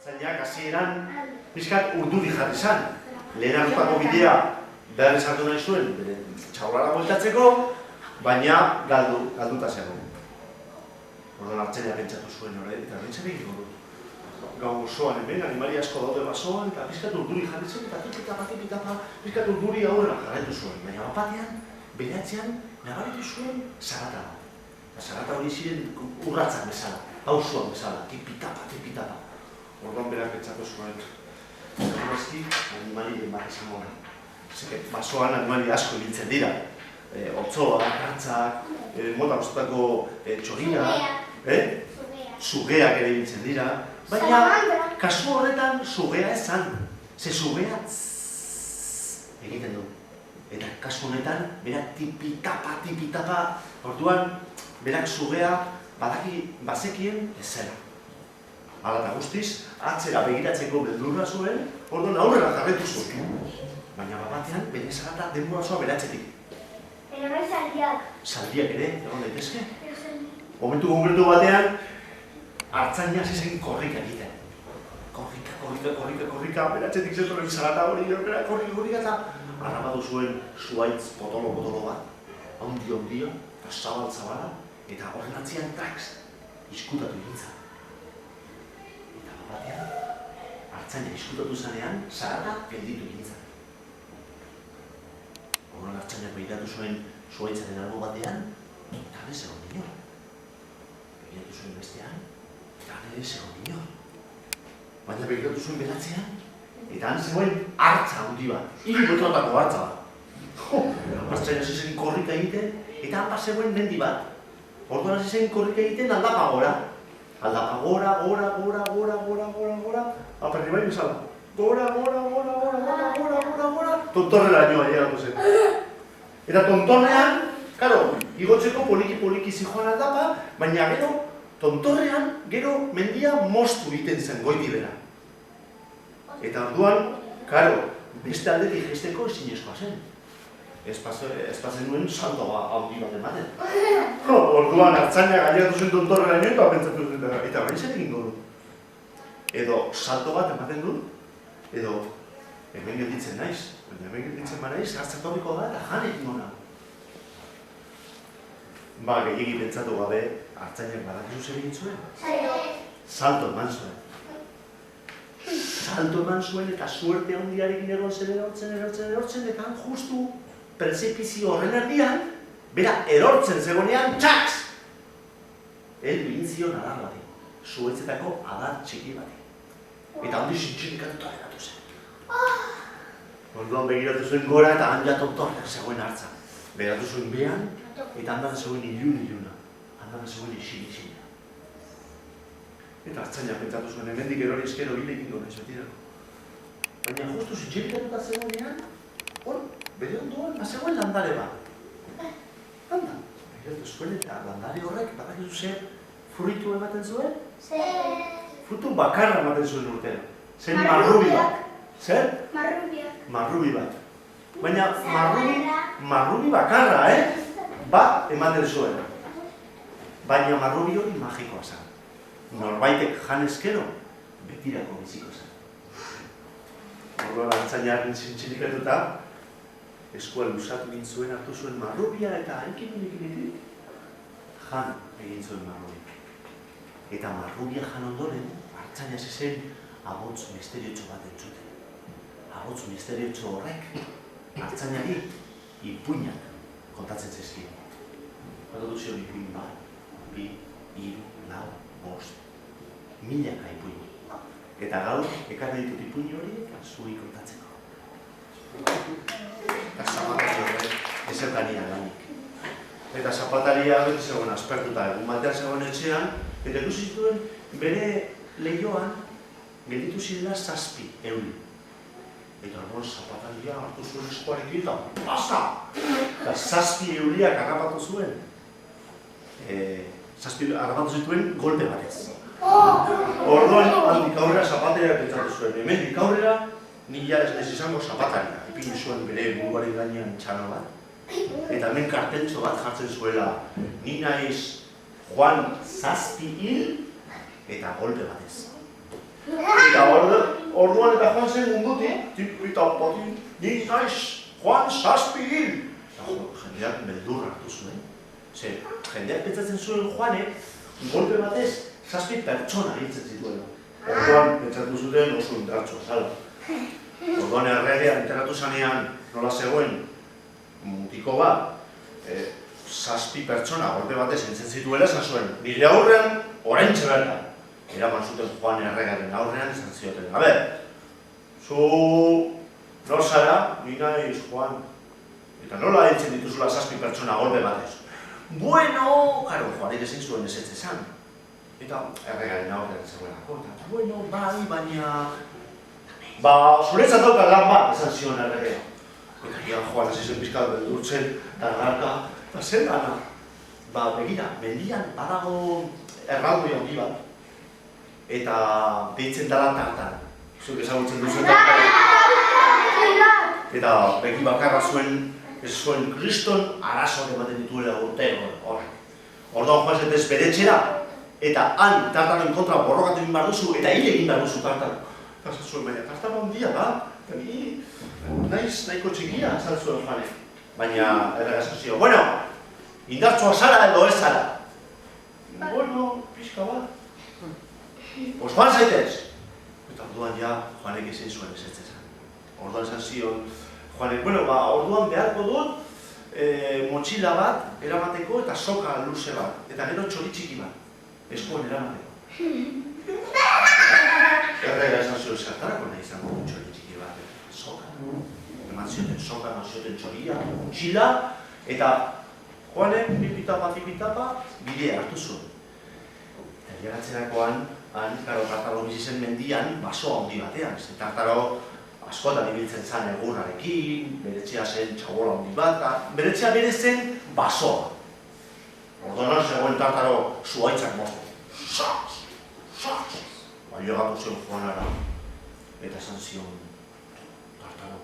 Artzainak hasieran pixkat urduri jarri zan. Lehenagutako bidea behar esartu nahi zuen, txaurara bueltatzeko, baina galduta zegoen. Orduan Artzainak pentsatu zuen hori, eta bentsar egin dut. Gau osoan hemen, animali asko daude basoan, eta pixkat urduri jarri zen, eta tipitapa, pixkat urduri aurrera jarraitu zuen. Baina bapatean, beratzean, nabaritu zuen zarata. Eta zarata hori ziren urratzak bezala, hausuak bezala, tipitapa. Orduan berak pentsatu zuen. Segurazki, animali bat izango da. Basoan animali asko ibiltzen dira. Otzoa, kartzak, mota guztutako txorina, sugeak ere ibiltzen dira. Baina, kasu horretan sugea ezan. Ze sugea egiten du. Eta kasu honetan, berak tipitapa. Orduan, berak sugea bazekien ez zela. Hala eta guztiz, atzera begiratzeko beldurra zuen, orduan aurrera jarretu zuen. Baina batean, bere zarata denbora zoa beratzetik. Eta bai zaldiak. Zaldiak ere, egon daitezke? Momentu konkretu batean, Artzaina hasi zen korrika egiten. Korrika, beratzetik zetorren zarata hori, korrika eta harrapatu zuen zuaitz potolo bat, handio, eta zabala, eta horren atzian traks, iskutatu egintzen. Eta batean, Artzaina iskutatu zanean, zarata gelditu egintzen. Horren Artzainak begiratu zuen zuaitzaren albo batean, eta han ez egon dinor. Begiratu zuen bestean, eta han ere ez egon dinor. Baina begiratu zuen beratzean, eta han zegoen hartza handi bat, 3 metrotako hartza bat. Artzaina hasi zen korrika egiten, eta han zegoen mendi bat. Orduan hasi zen korrika egiten aldapa gora. Aldapa gora, aperri bai bezala. Gora, tontorrera nioa llegatu zen. Eta tontorrean, karo, igotzeko poliki zijoan aldapa, baina gero, tontorrean, gero mendia moztu egiten zen goiti bera. Eta orduan, karo, beste aldetik jesteko ezinezkoa zen. Espazen nuen saltoa handi bat ematen. Orduan, Artzaina gaiatu zen tontorrera nioen, eta pentsatu zen, eta baina zer egin du. Edo salto bat ematen du, edo hemen gelditzen naiz. Baina hemen gelditzen banaiz, hartzatorriko da eta jan egin gona. Gehiegi pentsatu gabe, Artzainak badakizu zer egin zuen? Salto eman zuen. Salto eman zuen eta suerte handiarekin egon zen erortzen, eta han justu prezipizio horren erdian, bera erortzen zegoenean, txaks! Heldu egin zion adar bati, zuetzetako adar txiki bati. Eta handi zintxilikatuta geratu zen. Orduan begiratu zuen gora eta han jatontorreak zegoen hartza. Begiratu zuen behan, eta handan zegoen iluna. Handan zegoen isilina. Eta Artzainak pentsatu zuen, hemendik erori eskero hile egin gona izotirako. Baina justu zintxilikatuta zegoenean, bere ondoan, zegoen landare bat. Handa. Begiratu zuen eta landare horrek, badakizu zer fruitu ematen zuen? Frutu bakarra ematen zuen urtera. Zen marrubi bat. Zer? Marrubi bat. Baina marrubi bakarra, bat ematen zuen. Baina marrubi hori magikoa zen. Norbaitek janezkero, betirako biziko zen. Orduan Artzainaren zintxilikatuta, eskua luzatu egin zuen, hartu zuen marrubia eta hankin jan egin zuen marrubi. Eta marrubia jan ondoren, Artzaina hasi zen ahots misteriotxo bat entzuten. Ahots misteriotxo horrek, Artzainari ipuinak kontatzen zezkien. Kontatu zion ipuin bat, 2, 3, 4, 5, milaka ipuin. Eta gaur, ekarri ditut ipuin horiek, zui kontatzeko. Eta zapatari horrek, ezertania gainik. Eta zapataria beti zegoen aspertuta, egun batean zegoen etxean, eta ikusi zituen bere lehioan gelditu zirela 7 euri. Eta orduan zapataria hartu zuen eskuarekin eta pasa! Eta 7 euriak harrapatu zuen. Harrapatu zituen golpe batez. Orduan handik aurrera zapataria pentsatu zuen. Hemendik aurrera nila ez nez izango zapataria. Ipini zuen bere buruaren gainean txano bat. Eta hemen karteltxo bat jartzen zuela. Ni naiz Juan 7 hil eta golpe batez. Eta orduan eta joan zen mundutik, eta pati, ni naiz, Juan Zazpi hil. Jendeak beldur hartu zuen. Jendeak pentsatzen zuen Juanek, golpe batez, 7 pertsona hiltzen zituela. Orduan, pentsatu zuten oso indartsua zala. Orduan erregea enteratu zanean nola zegoen mutiko bat, 7 pertsona golpe batez hiltzen zituela esan zuen, nire aurrean, oraintxe bertan. Eraman zuten Juan erregaren aurrean esan zioten. A ber, zu nor zara, ni naiz Juan. Eta nola hiltzen dituzula 7 pertsona golpe batez. Bueno, karo, Juanek ezin zuen ezetz esan. Eta erregaren aurrean zegoelako. Bueno, bai, baina... zuretzat dauka lan bat, esan zion erregea. Eta gian Juan hasi zen pizkat beldurtzen, dargarka, eta zer gana. Begira, mendian badago erraldoi handi bat. Eta deitzen dela tartar. Zuk ezagutzen duzen tartar. Eta begi bakarra zuen, ez zuen kriston arazoak ematen dituela urtero horrek. Orduan Juan zetez beretxera, eta han tartaren kontra borrokatu egin behar duzu, eta hile egin behar duzu tartar. Eta zuen, baina tartar handia da, eta ni nahiko txikia, esan zuen Juanek. Baina, errega esan zion, bueno, indartsua zara edo ez zara. Bueno, pixka bat. Pues Juan zaitez! Eta orduan ja, Juanek ezin zuen ezetz esan. Orduan esan zion, Juanek, bueno, orduan beharko dut motxila bat eramateko eta soka luze bat. Eta gero txori txiki bat. Eskuan eramateko. Errega esan zion, zertarako nahi izango dut txori txiki bat. Soka. Eman zioten soka, eman zioten txoria, motxila. Eta Juanek, pipitapa, bidea hartu zuen. Eta geratzerakoan, karo, tartaro bizi zen mendian, baso handi batean. Tartaro askotan ibiltzen zen egurrarekin, beretxea zen txabola handi bat, beretxea bere zen basoa. Orduan zegoen tartaro zuaitzak mozten. Saz! Llegatu zion Juanara, eta esan zion tartaro.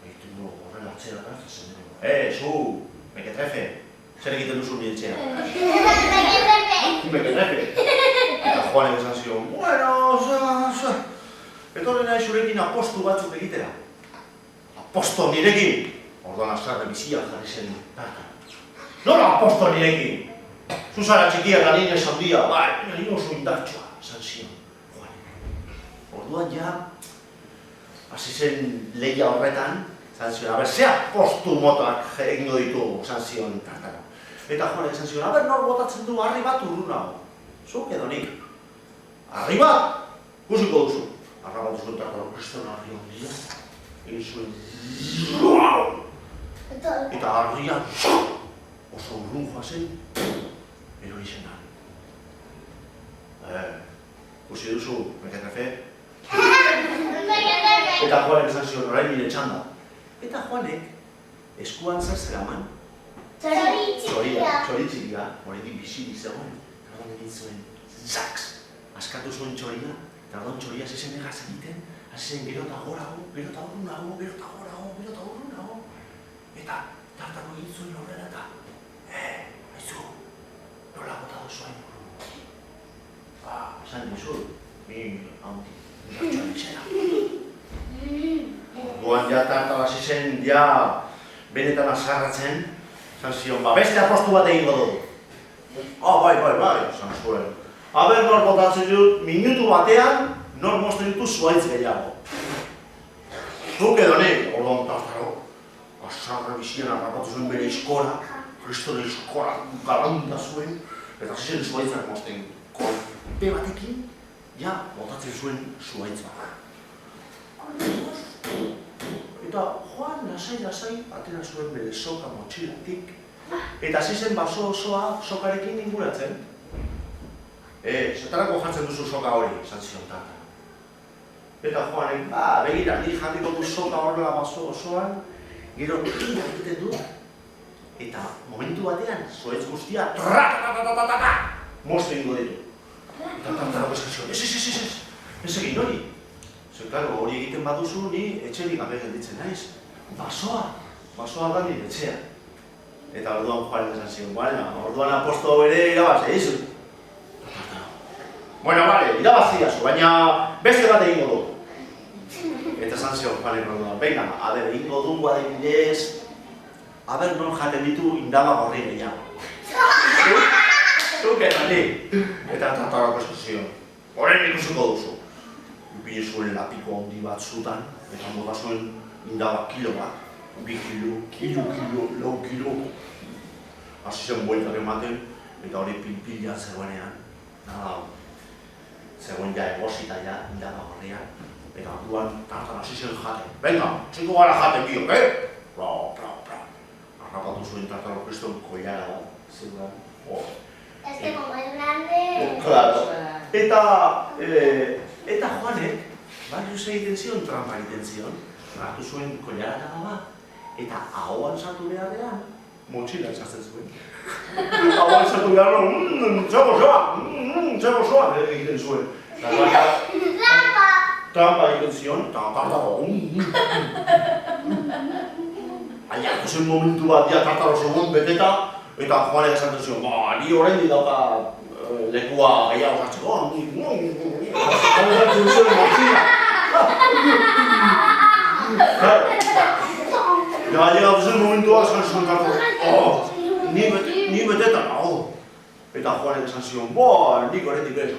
Egiten du horrela atzera da, eta zen dugu. Zu! Mequetrefe! Zer egiten duzu nire etxea? Mequetrefe! Eta Juanek esan zion, bueno, etorri nahi zurekin apostu batzuk egitera. Aposto nirekin! Orduan azkarre bizia jarri zen tartaro. Nola aposto nirekin? Zuzara txikia eta nire handia, bai, nire oso indartsua, esan zion Juanek. Orduan ja, hasi zen lehia horretan, esan zion, aber, ze apostu motak egingo ditugu, esan zion tartaro. Eta Juanek esan zion, aber, nor botatzen du harri bat urrunago. Zuk edo nik. Harri bat, guziko duzu. Arrabatu zuen tartaro, kriston harri handia. Egin zuen, eta harria oso urrun joazen, erori zen harri. Guzi duzu, Mequetrefe? Eta Juanek esan zion, orain nire txanda. Eta Juanek, eskuan zer zeraman? Txori txikia, horretik bizi zegoen. Orduan egin zuen, zaks! Askatu zuen txoria, eta orduan txoria zezen egaz egiten, hasi zen gero eta gorago, gero eta urrunago, gero eta gorago, gero eta urrunago. Eta tartaro egin zuen horrela eta, haizu, nola bota duzu hain urru. Esan dizu, mi handi, indartxoan izena. Orduan ja tartaro hasi zen, ja benetan azarratzen, esan zion, beste apostu bat egingo dut. Bai, esan zuen. Aber, nor botatzen dut, minutu batean, nor mozten ditu zuaitz gehiago. Zuk edo nik, orduan tartaro, azarra bizian harrapatu zuen bere iskora, kristone iskora galanda zuen, eta ziren zuaitzak mozten kolpe batekin, ja, botatzen zuen zuaitz bat. Eta Juan lasai, atera zuen bere soka motxilatik, eta hasi zen baso osoa sokarekin inguratzen. Zertarako jartzen duzu soka hori, esan zion tartaro. Eta Juanek, begira, nik jarriko du soka horrela baso osoan, gero tira egiten du, eta momentu batean, zuaitz guztia, tratatatatatatata, moztu ingo ditu. Eta tartaro esan zion, ez egin hori. Zer, klaro, hori egiten baduzu, ni etxerik gabe gelditzen naiz. Basoa da nire etxea. Eta orduan Juanek esan zion, orduan aposto ere irabaz, eizu. Bueno, bale, irabazia zu, baina beste bat egingo du. Eta esan zion Juanek orduan, venga, a ber, egingo dugu adibidez, a ber, non jaten ditu indaba gorri gehiago. Zuk eta ni. Eta tartarako esan zion, horren ikusiko duzu. Ipine zuen lapiko handi bat zutan, eta moda zuen indaba kilo bat. 2 kilo, lau kilo. Hasi zen bueltak ematen, eta hori pilpila zegoenean. Zegoen ja egosita ja, indaba gorria. Eta orduan tartan hasi zen jaten. Venga, txiko gara jaten biok, Pra. Arrapatu zuen tartaro kriston koilara bat. Zegoen, Este como es grande... Claro. Eta Juanek, barrios egiten zion, trampa egiten zion. Hartu zuen koilara bat, eta ahoan sartu beharrean, motxila esatzen zuen. Ahoan sartu beharrean, txeko soa, egiten zuen. ¡Trampa! Trampa egiten zion, eta tartaro, Aiartu zen momentu bat, ja tartaro segun beteta, eta Juanek esaten zion, ni oraindik dauka lekua gehiago sartzeko, esaten zuen motxila. Ja, llegatu zen momentua, esan zuen tartaro, ni beteta nago. Eta Juanek esan zion, nik oraindik ez.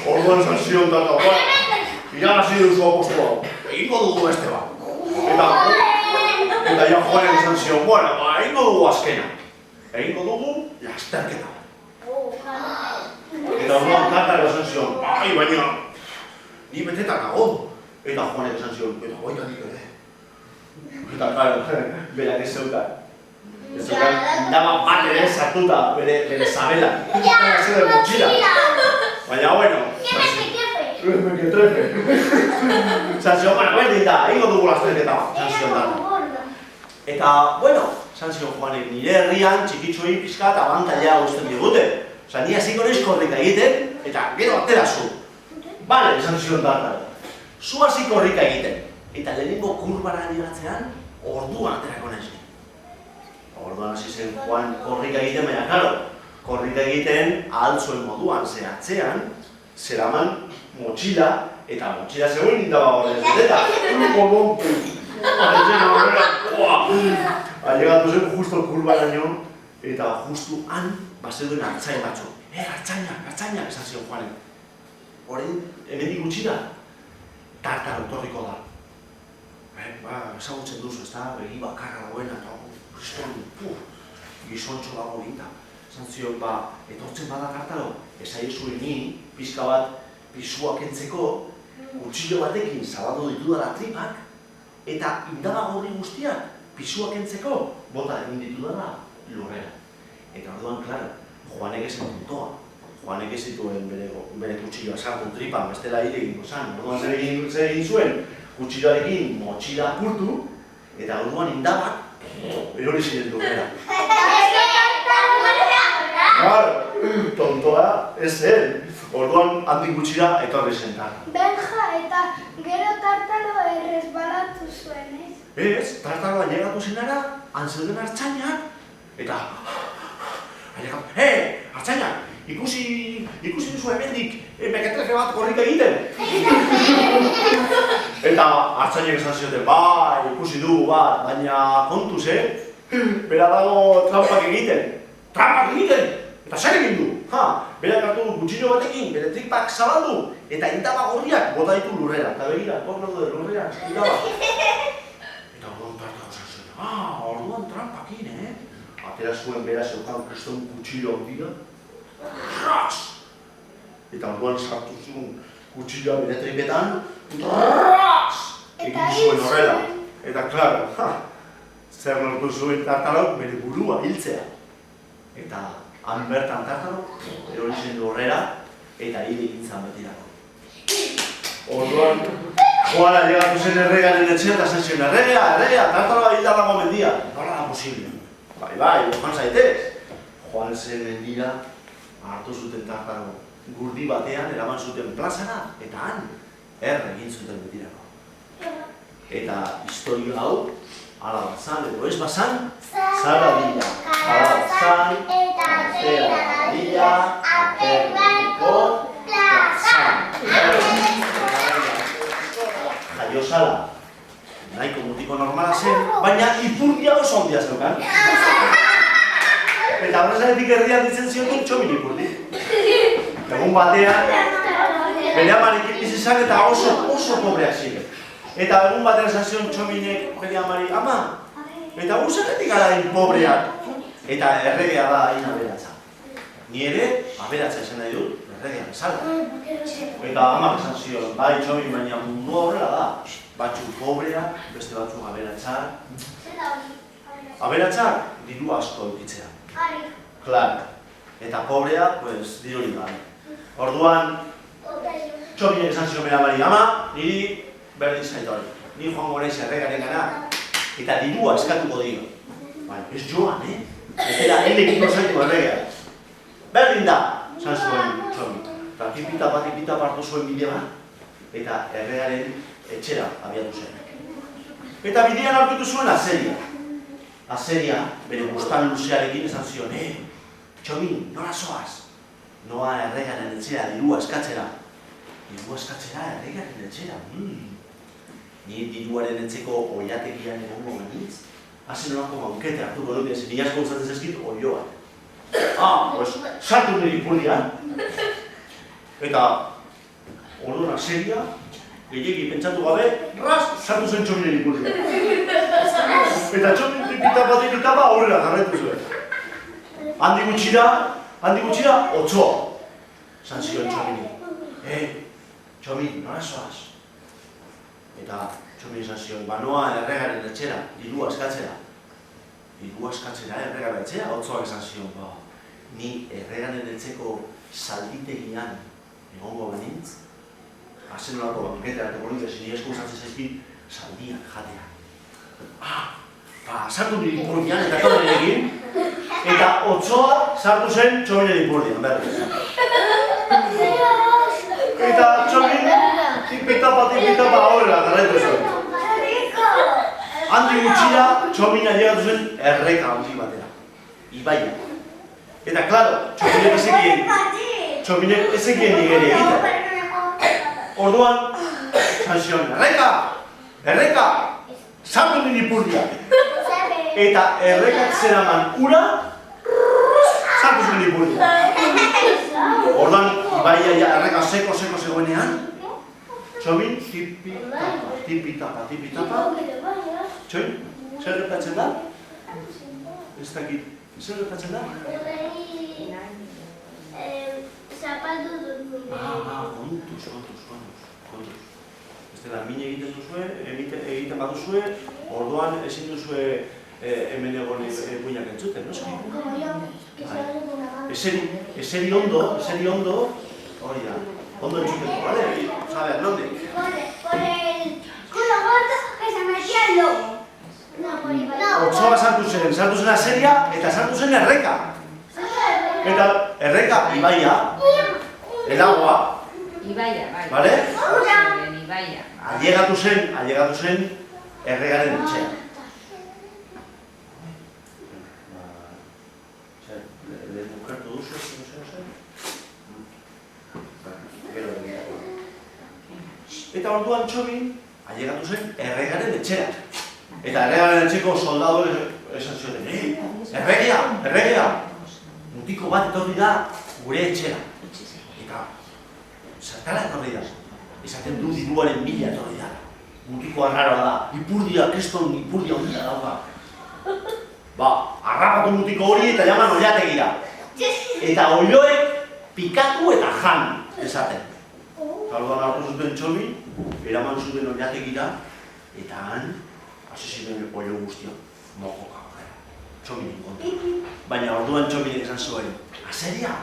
Orduan esan zion tartaro, irabazi duzu apostua, egingo dugu beste bat. Eta ja Juanek esan zion, egingo dugu azkena. Egingo dugu lasterketa. Eta orduan tartaro esan zion, baina, ni beteta nago. Eta Juanek esan zion, eta baina nik ere. Eta claro, berak ez zeukan. Ez zeukan, indaba bat ere sartuta bere zabela. Eta zer motxila. Baina, bueno. Mequetrefe. Esan zion, berdin da, egingo dugu lasterketa. Esan zion da. Eta, bueno, esan zion Juanek, nire herrian txikitxoei pixka eta abantaila guztien digute. Osa, ni hasiko naiz korrika egiten, eta gero atera zu. Bale, esan zion tartaro. Zu hasi korrika egiten. Eta lehenengo kurbara niratzean, orduan aterako naiz. Orduan hasi zen Juan korrika egiten, baina, klaro, korrika egiten ahaltzuen moduan, ze atzean, zeraman motxila, eta motxila zegoen indaba horrez. Eta, Ailegatu zen justo kurbaraino, eta justu han bazeduen hartzain batzu. Hartzaina, esan zion Juanek. Horein, hemendik gutxira, tartaro etorriko da. Ezagutzen duzu, ez da, begi bakarra dagoena, eta gizontxo dago ginta. Esan zion, etortzen bada tartaro, esaizuen ni, pixka bat, pisua kentzeko, kutsillo batekin zabaldu ditudala tripak, eta indaba gorri guztiak, pisua kentzeko, bota egin ditudala lurrera. Eta orduan, klaro, Juanek ezen puntoa. Juanek ez zituen bere kutsilloa sartu tripan, bestela hile egingo zan. Orduan zer egin zuen, kutsilloarekin motxila apurtu, eta orduan indabak erori ziren lurrera. Claro, tontoa ez zen. Orduan handik gutxira etorri zen tartaro. Benja, eta gero tartaro erresbalatu zuen, ez? Ez, tartaroa llegatu zenara, antzeuden hartzainak, eta... hartzainak, ikusi duzu hemendik mequetrefe bat korrika egiten. Eta hartzainak esan zioten, ikusi dugu bat, baina kontuz, bera dago trampak egiten. Trampak egiten! Eta zer egin du? Berak hartu gutxillo batekin, bere tripak zabaldu, eta indaba gorriak bota ditu lurrera. Eta begira, korno du lurrera, indaba. Eta orduan tartaro esan zuen, orduan trampakin, Atera zuen bera zeukan kriston kutxillo handira. Ras! Eta orduan sartu zuen kutxilloa bere tripetan. Ras! Egin zuen horrela. Eta, klaro, zer lortu zuen tartarok bere burua hiltzea. Eta han bertan tartaro, erori zen lurrera, eta hile egin zan betirako. Orduan, Juana llegatu zen erregaren etxean, eta zen zion, erregea, tartaroa hilda dago mendia. Nola da posible? Bai, Joan zaitez. Joan zen mendira, hartu zuten tartaro gurdi batean, eraman zuten plazara, eta han, egin zuten betirako. Eta historia hau, ala bazan edo ez bazan, zara dira. Ala bazan, atera dira, aperriko plazan. Jaio zala, nahiko mutiko normala zen, baina ipurdia oso handia zeukan. Eta horrezaretik erdian ditzen zioten Txomin ipurdi. Egun batean, bere amarekin bizi zan eta oso pobreak ziren. Eta egun batean esan zion Txominek bere amari, ama, eta guztetik gara hain pobreak. Eta erregea da hain aberatza. Ni ere, aberatza esan nahi dut, erregea bezala. Eta amak esan zion, bai Txomin, baina mundua horrela da. Batzuk pobreak, beste batzuk aberatzak. Aberatzak, diru asko eukitzea. Klar. Eta pobrea, pues, diruri gabe. Orduan, Txominek esan zion bere amari, ama, niri berdin zait hori. Ni joango naiz erregaren gana, eta dirua eskatuko dio. Baina, ez joan, Eta elekiko zaitu erregea. Berdin da, zan zuen Txomin. Eta tipita partu zuen bide bat, eta erregaren etxera abiatu zen. Eta bidean aurkitu zuen Azeria. Azeria, bere bustan luzearekin esan zion, Txomin, nora zoaz? Noa erregaren etxera, dirua eskatzera. Dirua eskatzera, erregaren etxera. Ni diruaren etxeko oiategian egongo genitz. Hazen nolako mankete hartuko dut, ni asko gustatzen zezkit oioa. Pues, sartu nire ipurdian. Eta, orduan Azeria, gehiagi pentsatu gabe, sartu zen Txominen ipurdian. Eta Txomin tipitapa aurrera jarretu zuen. Handi gutxira, otsoa. Zan zion Txomini. Txomin, nora zoaz? Eta Txomin izan zion, banoa erregaren etxera, dirua eskatzera. Dirua eskatzera erregaren etxera, otsoak izan zion, ni erregaren etxeko zalditegian egongo benintz. Hazen nolako banketa hartuko nire, zini esku usatzen zaizkit, zaldiak jatea. Sartu nire ipurdian eta torren egin, eta otsoa sartu zen Txominen ipurdian, berriz. Eta Txomin, tipitapa horrela garraitu zuen. Handi gutxira, Txomin ailegatu zen erreka handi batera. Ibaia. Eta, klaro, Txominek ezekien nigeri egiten. Orduan, sanzion, erreka, sartu nire ipurdian. Eta errekak zeraman ura, sartu zen nire ipurdian. Orduan, ibaia erreka seko zegoenean, Txomin, tipitapa. Txomin, zer gertatzen da? Ez dakit, zer gertatzen da? Zapaldu dut. Kontuz. Ez dela, mine egiten duzue, egiten baduzue, orduan ezin duzue hemen egon puinak entzuten, no? Eseri ondo, hori da. Ondo entzuteko, bale? Saber, nondik? Por el culo gordo que se metía el lobo. No, por ahí. Otsoa sartu zen Azeria eta sartu zen erreka. Eta erreka, ibaia, el agua, Ibaia, bai. bale? Ibaia. Ailegatu zen erregaren etxea. Lehen bukertu duzu, Eta orduan Txomin ailegatu zen erregaren etxera. Eta erregaren etxeko soldadu esan zioten, erregea! Mutiko bat etorri da gure etxera. Eta, zertara etorri da? Esaten du diruaren mila etorri da. Mutiko arraroa da, ipurdia, keston ipurdia hondia dauka. Arrapatu mutiko hori eta jaman oiategira. Eta oioek pikatu eta jan, esaten. Orduan hartu zuten Txomin, eraman zuten oiategira, eta han, hasi ziren oio guztia, mojoka horrela. Txominen kontra. Baina orduan Txominek esan zuen, Azeria,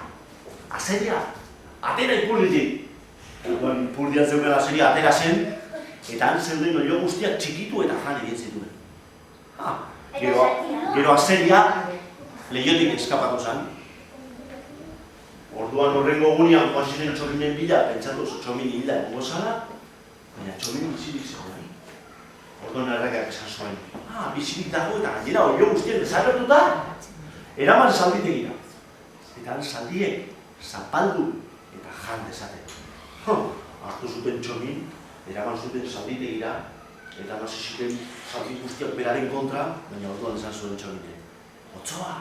atera ipurditik. Orduan ipurdian zeuden Azeria atera zen, eta han zeuden oio guztiak txikitu eta jan egin zituen. Gero Azeria lehiotik eskapatu zen. Orduan horrengo egunean joan ziren Txominen bila, pentsatuz Txomin hilda egongo zala, baina Txomin bizirik zegoen. Orduan erregeak esan zuen. Bizirik dago eta gainera oio guztien desagertuta, eraman zalditegira. Eta zaldiek zapaldu eta jan dezaten. Hartu zuten txomin, eraman zuten zalditegira, eta hasi ziren zaldi guztiak beraren kontra, baina orduan esan zuen txomine. Otsoa,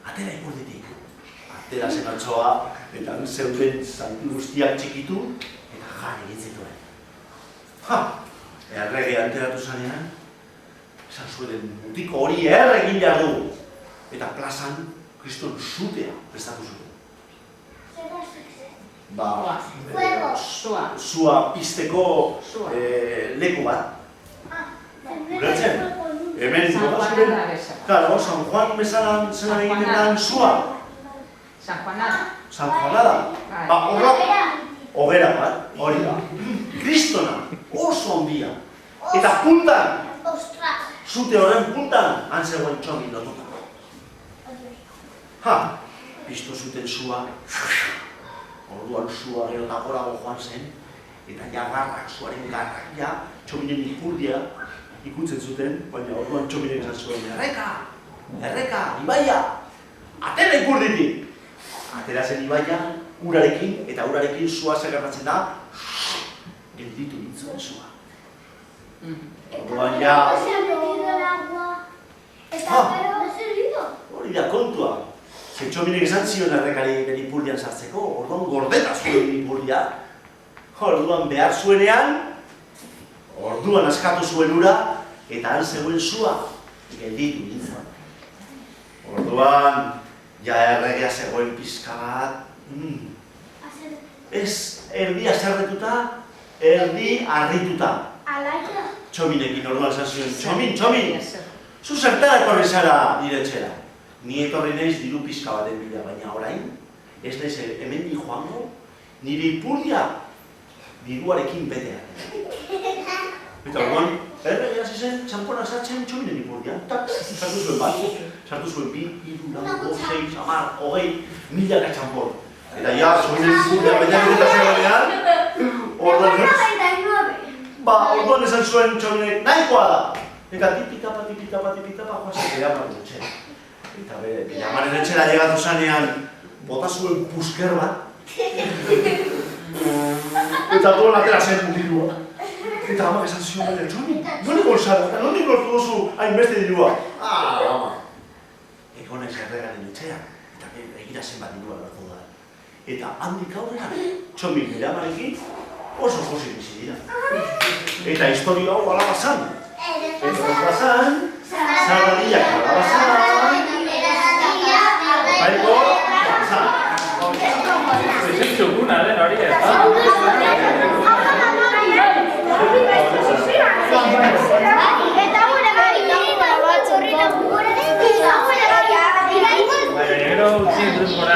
atera ikurditik. Atera zen otsoa, eta zeuden zaldi guztiak txikitu, eta jan egin zituen. Errege alteratu zanean, esan zuen mutiko hori egin behar du. Eta plazan, kriston zutea prestatu zuten. Zua pizteko leku bat. Ulertzen? Hemen zuen, San Juan mezalan zelan egiten zua. San Juanada. San Juanada. Hogera bat, hori da. Kristona, oso ondia. Eta puntan, zute horren puntan, han zegoen txomin lotuta. Piztu zuten zua, orduan zua gero eta gorago joan zen, eta garrak, zuaren garrak, txominen ipurdia ikutzen zuten, baina orduan txominen esan zuen, erreka, ibaia, atera ipurditik! Atera zen ibaia, urarekin, eta urarekin zua segartatzen da, gelditu nintzuen zua. Orduan hori da kontua. Txominek esan zion errekari benipurdian sartzeko, orduan gordeta zuen benipurdia. Orduan behar zuenean, orduan askatu zuen ura, eta han zegoen zua, gelditu nintzen. Orduan, erregea zegoen pizka bat, ez erdi aserretuta, erdi harrituta. Txominekin orduan esan zuen, Txomin, zu zertara etorri zara nire etxera. Ni etorri naiz diru pizka baten bila, baina orain, ez naiz hemendik joango, nire ipurdia diruarekin betea. Eta orduan, erregea hasi zen, txanpona sartzen Txominen ipurdia. Sartu zuen bat, sartu zuen 2, 3, 4, 6, 10, 20, milaka txanpon. Eta Txominen ipurdia baina eta zegoenean, orduan esan zuen Txominek, nahikoa da! Eta tipitapa, joan zen Beamaren etxera. Eta Beamaren etxera llegatu zanean, bota zuen pusker bat. Eta duan atera zen mutilua. Eta amak esan zion baina, Txomin, nondik bolsara, eta nondik lortu duzu hainbeste dirua? Ama! Ego naiz erregaren etxera, eta egira zenbat dirua lortu da. Eta handik aurrera, Txomin Beamarekin oso pozik bizi dira. Eta historia hau alabazan. Eta alabazan, Zagariak alabazan, Baiko, alabazan. Ezin txukuna den hori ez da? Gero utzi entruzkora,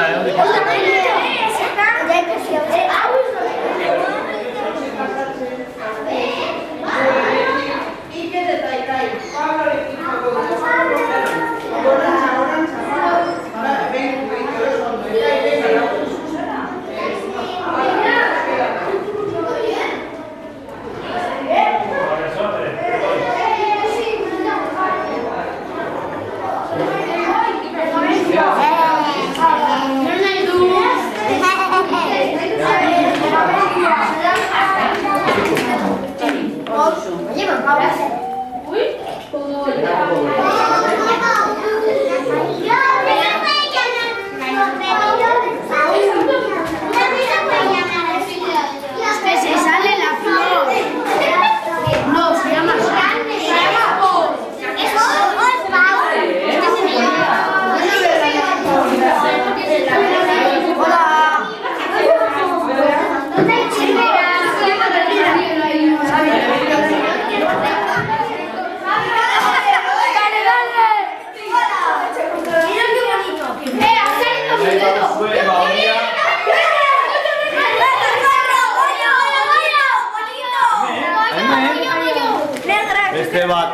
Beste bat,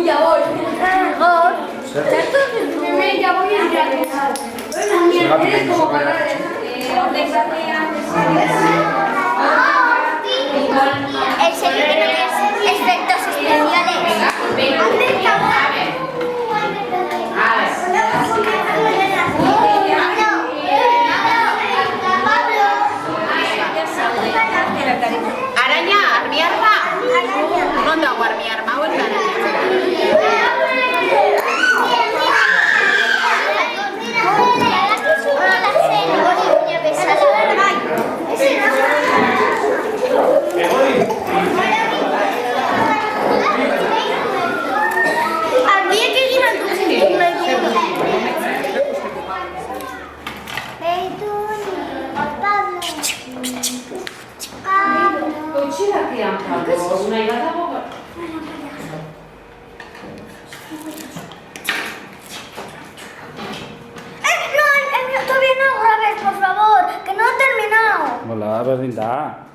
Ya voy. El serio que no tiene efectos especiales. Venga, a ver. Araña, armiarma. Non dago armiarma, hau ez da. Utxirakean Pablo, nahi bat dago. Todavía no grabes, por favor, que no he terminado. Hola, berdin da.